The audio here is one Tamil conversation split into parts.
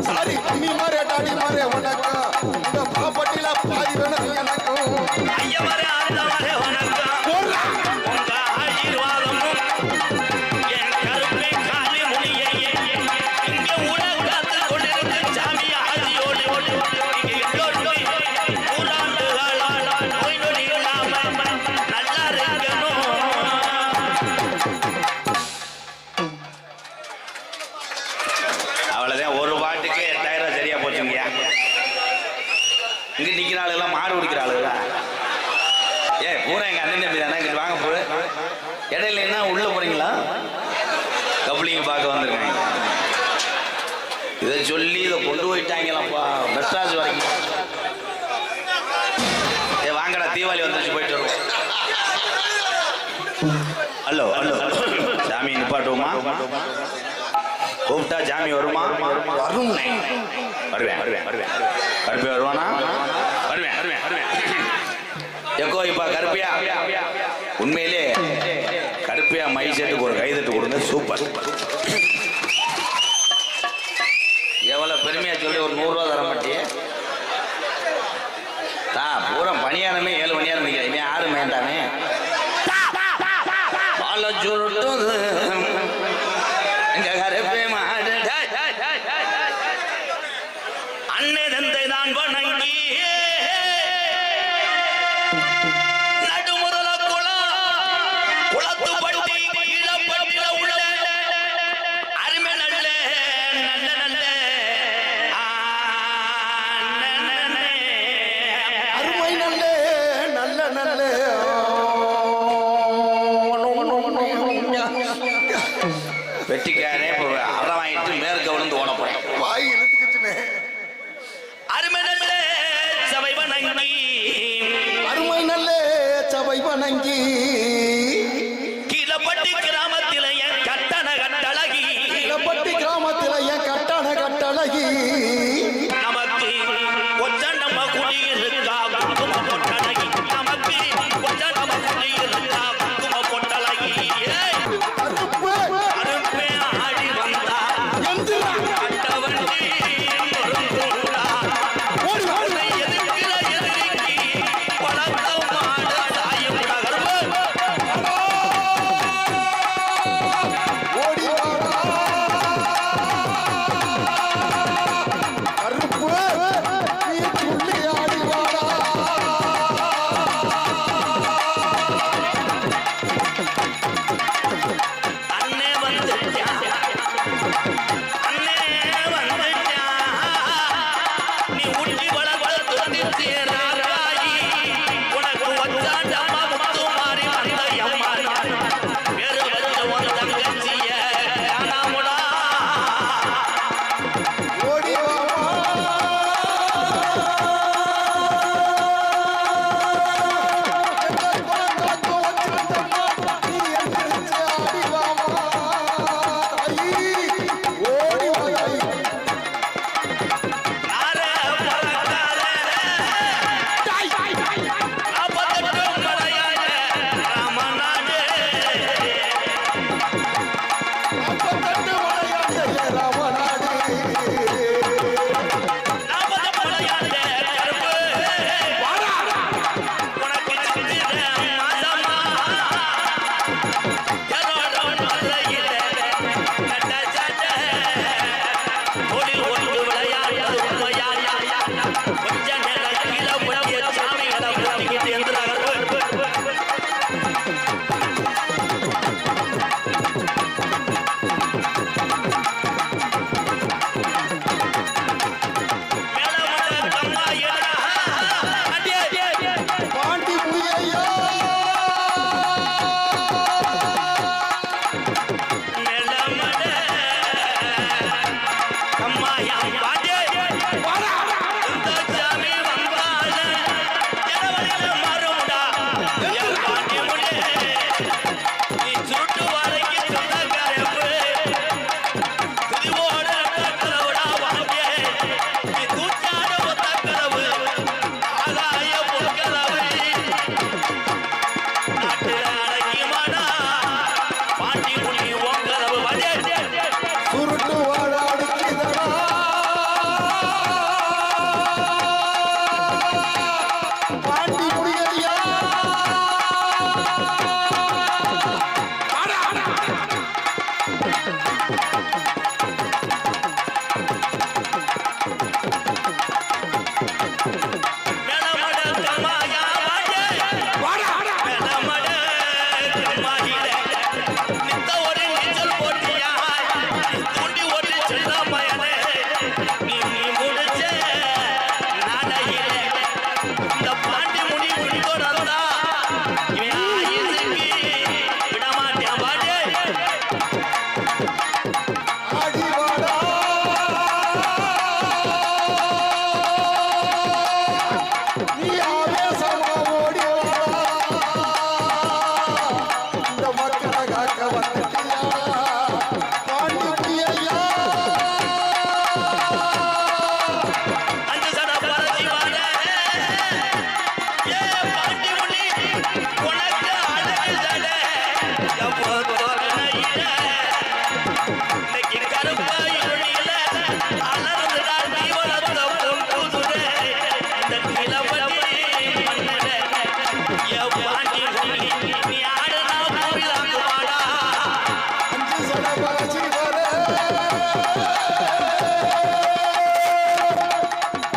சாரி நீ மாரே டாடி மாரே வணக்கம் இந்த ப்ராப்பர்ட்டில பாதி வேணும் எனக்கும் ஐயா மாரே ஆண்டா மாரே வணக்கம் உங்க ஆசீர்வாதமும் என் கருப்பை காலி முனியே இங்க உலகத்து கொண்டிருந்த சாமி ஆதியோடு இங்க எல்லோருமே ஊராண்டுகள் நோய் நொடி இல்லாம நல்லா இருக்கணும். அவ்வளவுதான் ஒரு பாட்டுக்கு 8000 சரியா போச்சுங்கய்யா. இங்க நிக்கிற ஆளுலாம் மாடு குடிக்கிற ஆளுல பூரா எங்க அண்ணன் தம்பி தானே இங்கிட்டு வாங்க போற இடையில என்ன உள்ள போறீங்களா கப்ளிங் பார்க்க வந்திருக்காங்க. இதை சொல்லி இதை கொண்டு போயிட்டாங்களாப்பா மெட்ராஸ் வரைக்கும். வாங்கடா தீபாவளி வந்துருச்சு போயிட்டு வருவோம். ஹலோ ஹலோ சாமி நிப்பாட்டுவோமா? கூப்பிட்டா சாமி வருமா? வரும். வருவேன் வருவேன் வருவேன். கருப்பி வருவானா? வருவேன் வருவேன் வருவேன். எக்கோ இப்ப கருப்பியா உண்மையிலே கருப்பியா மை செட்டுக்கு ஒரு கைதட்டு கொடுங்க. சூப்பர். எவ்வளவு பெருமையா சொல்லி ஒரு 100 ரூபா தர மாட்டியே? பூரா பணியாரமே 7 மணியாரம் நிக்கிறேன். 6 வேண்டாமே பால சுருட்டுது எங்க கருப்பே மாடு அன்னை தந்தை தான் வணங்கி நடுமுதல குளத்து பட்டி இளப்பட்டில உள்ள அருமை நல்ல நல்ல நல்ல அருமை நல்ல நல்ல நல்ல வெட்டிக்காரே அரை வாங்கிட்டு மேற்கு விழுந்து ஓட போறேன். வாய் இழுத்துக்கிச்சுனே. அருமை நல்ல சபை வணங்கி அருமை நல்ல சபை வணங்கி கீழப்பட்டி கிராமத்தில என் கட்டண கட்டழகி கீழப்பட்டி கிராமத்தில என் கட்டண கட்டழகி நமக்கு கொஞ்சம் நம்ம குடியிருக்கா குங்கும பொட்டழகி நமக்கு கொஞ்சம் நம்ம குடியிருக்கா குங்கும பொட்டழகி அருப்பே ஆடி வந்தா கட்டவண்டி நொறுங்குடா ஓடி எதிர்க்கிற எதிரிக்கு வளர்த்த மாடு தாயும் நகர்வு ஓடி கருப்பு நீ துள்ளி ஆடி வாடா. அண்ணே வந்துட்டான் அண்ணே வந்துட்டான் நீ உண்டி வளர்த்து சேராய் உனக்கு வச்சாண்டம்மா முத்து மாறி வந்த அம்மா வேறு வச்ச உன் தங்கச்சிய காணாமுடா ஓடி நாரே பறக்காதே அப்பத்தட்டும் மலையாளே ராமநாடே நாற்பது மலையாளே கருப்பு உனக்கு சித்திர மாதமா என்னோட மலையிலே கட்ட சாட்ட ஓடில் ஒன்று விளையாட்டு உண்மையாயா கொஞ்ச நேரம் கீழே பட்டிய சாமிகளை போட்டிக்கிட்டு எந்திராக பாண்டி புயையா அம்மா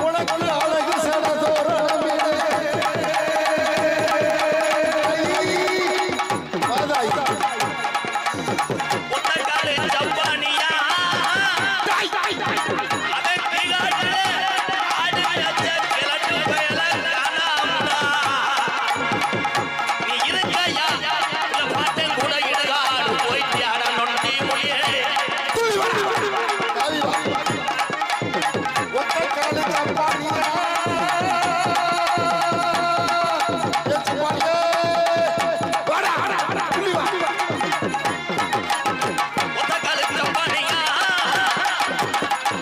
உனக்கு அழகு சடதோரணமே வாதாய் ஒத்தக்காரே ஜப்பானியா அதை பிகாட்டு ஆடு அச்ச கிளட்டு பயல காணாமுடா நீ இருக்கையா இல்ல பாட்டை கூட இடுகாடு போயிட்டு ஆட நொண்டி மொழியே ஒத்த கால சப்பானியா எச்சப்பானியா வாடா புள்ளி வா ஒத்தக்காரே ஜப்பானியா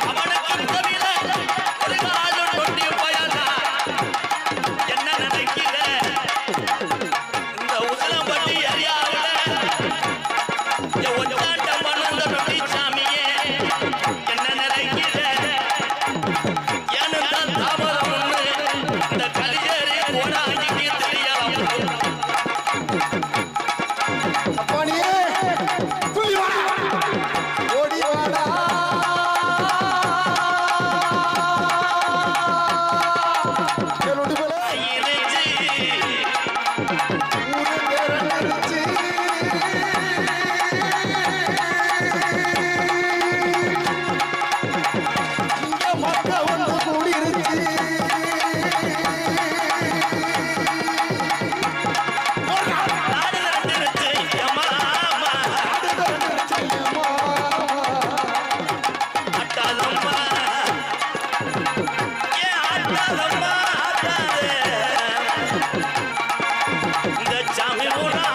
அவனுக்கு உதவியில ஒரு காடு நொண்டி பயல என்ன நினைக்கிற இந்த உசிலம்பட்டி ஏரியாவுல ஒத்தாட்டம் பண்ணுங்க நொண்டி சாமியே என்ன நினைக்கிற ஏன்னு தான் தாமதம் ஒண்ணு இந்த கலியேறி போனாங்கி தெரியலாம் சப்பானியே புள்ளி வா ஓடி வாடா கேளுடி போல இறைச்சி ஊரு நேரடிச்சு இங்க மக்க வந்து கூடிருச்சு நாடு நடந்துருச்சு எம்மா அட்டாதம்மா ஏன் ஆட்டாதம்மா ஆட்டாதே இந்த சாமி ஊரா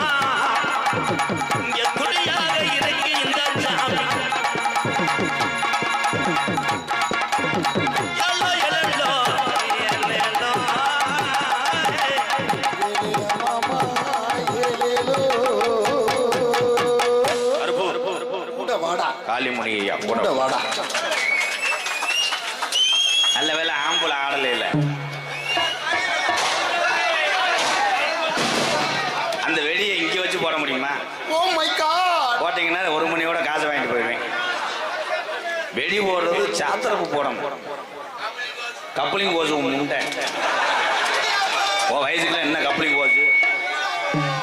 இங்க துணியாக இறங்கி இந்த சாமி எல்லோ எல்லோ எல்லோ மாமா ஏலேலோ கூட வாடா காளிமுனி ஐயா கூட கூட வாடா நல்ல வேலை ஆம்புல ஆடல இல்ல அந்த வெடியை இங்க வச்சு போட முடியுமா ஓ மை காட் போட்டீங்கன்னா 1 மணியோட காசு வாங்கிட்டு போயிடுவேன் வெடி போடுறது சாத்திரப்பு போடணும் கப்ளிங் போச்சு உன் முண்டை ஓ வயசுக்குள்ள என்ன கப்ளிங் போச்சு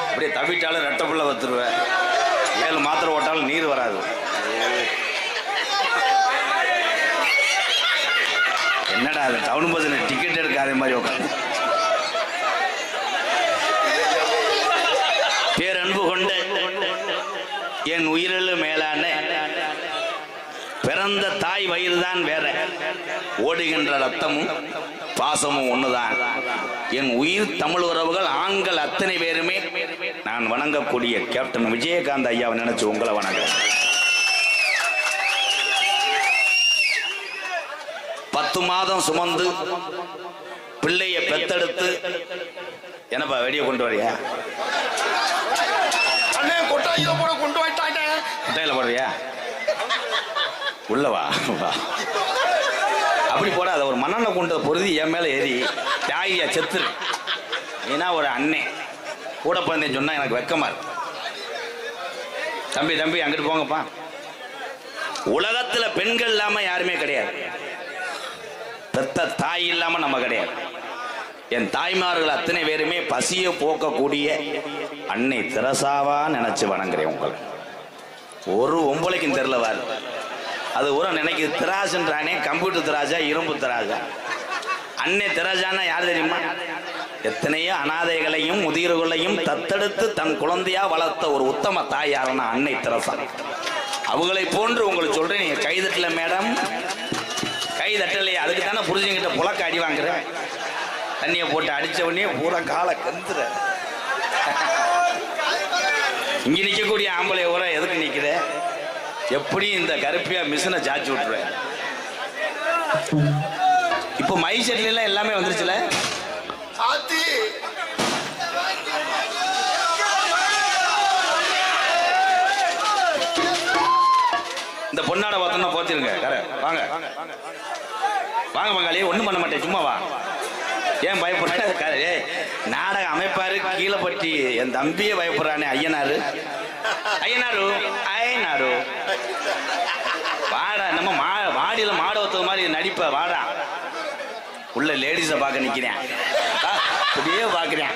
அப்படியே தவிட்டாலும் ரெட்டை புள்ள வத்துருவேன் 7 மாத்திரை ஓட்டாலும் நீர் வராது என்னடா அது டவுன் பஸ்ல டிக்கெட் எடுக்காத மாதிரி உட்காந்து பேரன்பு கொண்ட என் உயிரிழு மேலான பிறந்த தாய் வயிறுதான் வேற ஓடுகின்ற ரத்தமும் பாசமும் ஒண்ணுதான் என் உயிர் தமிழ் உறவுகள் ஆண்கள் அத்தனை பேருமே நான் வணங்கக்கூடிய கேப்டன் விஜயகாந்த் ஐயாவை நினைச்சு உங்களை வணங்குறேன் 10 மாதம் சுமந்து பிள்ளைய பெத்தெடுத்து என்னப்பா வெடியை கொண்டு வரியா அண்ணே கொட்டாயில போட கொண்டு வந்துட்டாங்க முட்டையில போடுறியா உள்ளவா வா அப்படி போடாத ஒரு மண்ணெண்ணை கொண்டு பொருதி என் மேல ஏறி தாயியா செத்துரு ஏன்னா ஒரு அண்ணே கூட பிறந்தேன்னு சொன்னா எனக்கு வெக்கமா இருக்கு தம்பி தம்பி அங்கிட்டு போங்கப்பா உலகத்துல பெண்கள் இல்லாம யாருமே கிடையாது பெத்த தாய் இல்லாம நம்ம கிடையாது என் தாய்மார்கள் அத்தனை பேருமே பசியை போக்கக்கூடிய அன்னை தெரசாவா நினைச்சு வணங்குறேன் உங்களை ஒரு ஒம்பளைக்கும் தெரியலவாரு அது ஒரு நினைக்குது திராசுன்றானே கம்ப்யூட்டர் திராஜா இரும்பு திராஜா அன்னை திராஜான்னா யார் தெரியுமா எத்தனையோ அனாதைகளையும் முதியோர்களையும் தத்தெடுத்து தன் குழந்தையா வளர்த்த ஒரு உத்தம தாய் யாருன்னா அன்னை தெரசா அவங்களை போன்று உங்களுக்கு சொல்றேன் நீங்க கைதட்டல மேடம் கை தட்டலையே அதுக்கு தானே புரிஞ்சுக்கிட்ட புழக்க அடி வாங்குற தண்ணியை போட்டு அடிச்ச உடனே பூரா காலை கந்துற இங்க நிக்கக்கூடிய ஆம்பளை ஊரா எதுக்கு நிக்கிற எப்படி இந்த கருப்பியா மிஷினை சாச்சி விட்டுருவேன் இப்போ மை செட்ல எல்லாம் எல்லாமே வந்துருச்சுல ஆத்தி இந்த பொன்னாட பார்த்தோம்னா போத்திருங்க கரை வாங்க வாங்க மங்காளி ஒண்ணும் பண்ண மாட்டேன் சும்மா வா ஏன் பயப்படுற ஏய் நாடக அமைப்பாரு கீழே பட்டி என் தம்பியே பயப்படுறானே ஐயனாரு ஐயனாரு ஐயனாரு நம்ம மாடியில மாடு ஒத்துற மாதிரி நடிப்ப வாடா. உள்ள லேடிஸை பார்க்க நிக்கிறேன், அப்படியே பாக்குறேன்.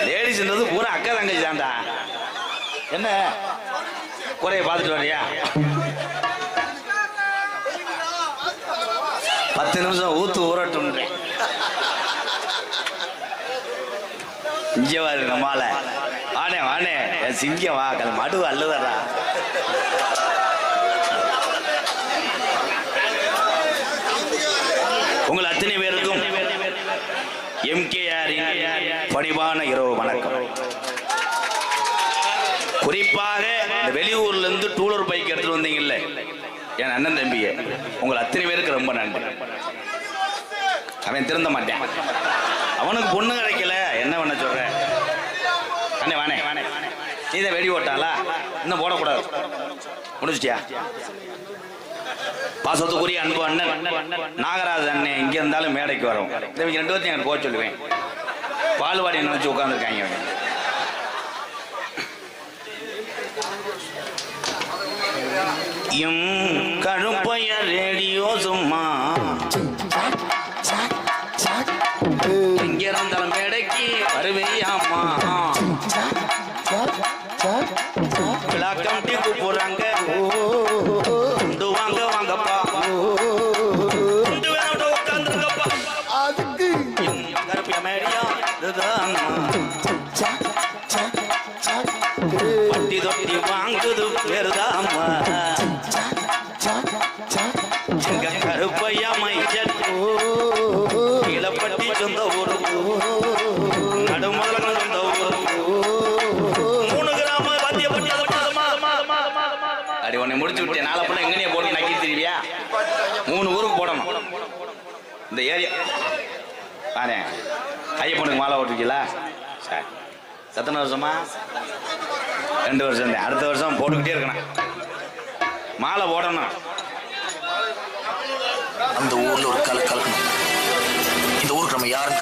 லேடிஸ்ன்றது பூரா அக்கா தங்கச்சி தான்டா. என்ன குறைய பார்த்துட்டு வரியா? 10 நிமிஷம் ஊத்து ஊரட்டும். இங்க வாரு நம்மால. வானே வானே சிங்கம் வா, மடு அல்லதா. உங்கள் அத்தனை பேருக்கும் MKR பணிவான இரவு வணக்கம். குறிப்பாக இந்த வெளியூர்ல இருந்து டூலர் பைக் எடுத்துட்டு வந்தீங்கல்ல என் அண்ணன் தம்பிய, உங்கள் அத்தனை பேருக்கு ரொம்ப நன்றி. அவன் திருந்த மாட்டேன், அவனுக்கு பொண்ணு கிடைக்கல. என்ன பண்ண சொல்ற அண்ணே? வானே நீ தான் வெடி ஓட்டாளா? இன்னும் போடக்கூடாது, முடிச்சிட்டியா? பாசத்துக்குரிய அன்பு அண்ணன் நாகராஜ் அண்ணன் இங்க இருந்தாலும் மேடைக்கு வரும். 2 பேர்த்தையும் எனக்கு போக சொல்லுவேன். பால்வாடி நினைச்சு உட்காந்துருக்காங்க. கருப்பைய ரேடியோ சும்மா இங்க இருந்தாலும் மேடைக்கு வருவேயாமா. விளாக்கம் டீக்கு போறாங்க, கொண்டு வாங்க வாங்கப்பா, கொண்டு வேணாம் உட்காந்துருக்கப்பா. அதுக்கு கருப்பிய மேடியா இதுதான் பட்டி தொட்டி வாங்குது பேருதாமா. எங்க கருப்பையா மைச்சல் இளப்பட்டி சொந்த ஊரு, நடுமலங்க சொந்த ஊரு, 3 கிராம வாத்தியப்பட்டி. அடி உன்னை முடிச்சு விட்டேன். நாளை பண்ண எங்கனையே போட்டு நக்கி தெரிவியா? 3 ஊருக்கு போடணும் இந்த ஏரியா. ஆனே ஐயப்பனுக்கு மாலை ஓட்டுருக்கீங்களா? சார் எத்தனை வருஷமா? 2 வருஷம். அடுத்த வருஷம் போட்டுக்கிட்டே இருக்கணும், மாலை போடணும். அந்த ஊர்ல ஒரு கலக்கணும். இந்த ஊருக்கு நம்ம யாரும்